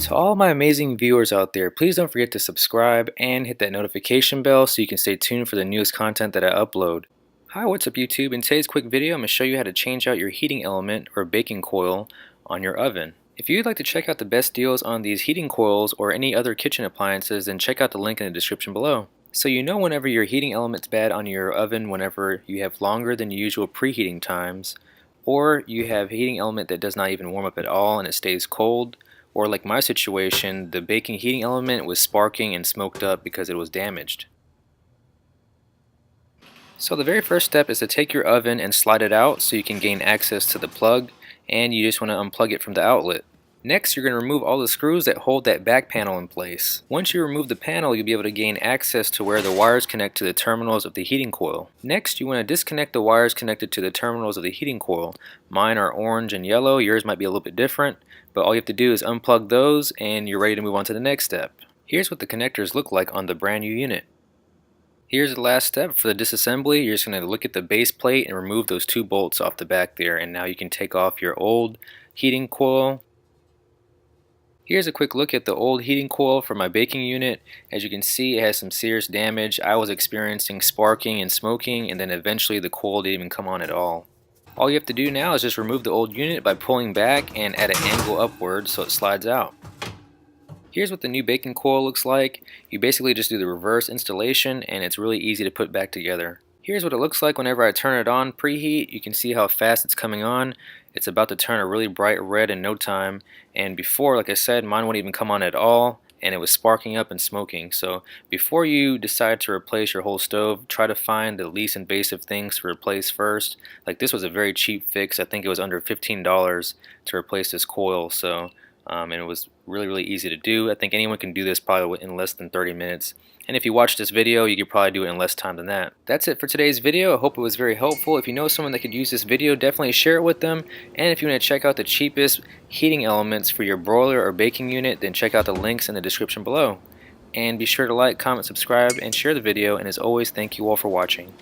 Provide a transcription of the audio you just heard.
To all my amazing viewers out there, please don't forget to subscribe and hit that notification bell so you can stay tuned for the newest content that I upload. Hi, what's up YouTube? In today's quick video, I'm going to show you how to change out your heating element or baking coil on your oven. If you'd like to check out the best deals on these heating coils or any other kitchen appliances, then check out the link in the description below. So you know whenever your heating element's bad on your oven, whenever you have longer than usual preheating times, or you have a heating element that does not even warm up at all and it stays cold, or like my situation, the baking heating element was sparking and smoked up because it was damaged. So the very first step is to take your oven and slide it out so you can gain access to the plug, and you just want to unplug it from the outlet. Next, you're going to remove all the screws that hold that back panel in place. Once you remove the panel, you'll be able to gain access to where the wires connect to the terminals of the heating coil. Next, you want to disconnect the wires connected to the terminals of the heating coil. Mine are orange and yellow, yours might be a little bit different, but all you have to do is unplug those and you're ready to move on to the next step. Here's what the connectors look like on the brand new unit. Here's the last step for the disassembly. You're just going to look at the base plate and remove those two bolts off the back there, and now you can take off your old heating coil. Here's a quick look at the old heating coil for my baking unit. As you can see, it has some serious damage. I was experiencing sparking and smoking, and then eventually the coil didn't even come on at all. All you have to do now is just remove the old unit by pulling back and at an angle upward so it slides out. Here's what the new baking coil looks like. You basically just do the reverse installation and it's really easy to put back together. Here's what it looks like whenever I turn it on preheat. You can see how fast it's coming on. It's about to turn a really bright red in no time, and before, like I said, mine wouldn't even come on at all and it was sparking up and smoking. So before you decide to replace your whole stove, try to find the least invasive things to replace first. Like, this was a very cheap fix. I think it was under $15 to replace this coil, so and it was really easy to do. I think anyone can do this probably in less than 30 minutes. And if you watch this video, you could probably do it in less time than that. That's it for today's video. I hope it was very helpful. If you know someone that could use this video, definitely share it with them. And if you want to check out the cheapest heating elements for your broiler or baking unit, then check out the links in the description below. And be sure to like, comment, subscribe, and share the video. And as always, thank you all for watching.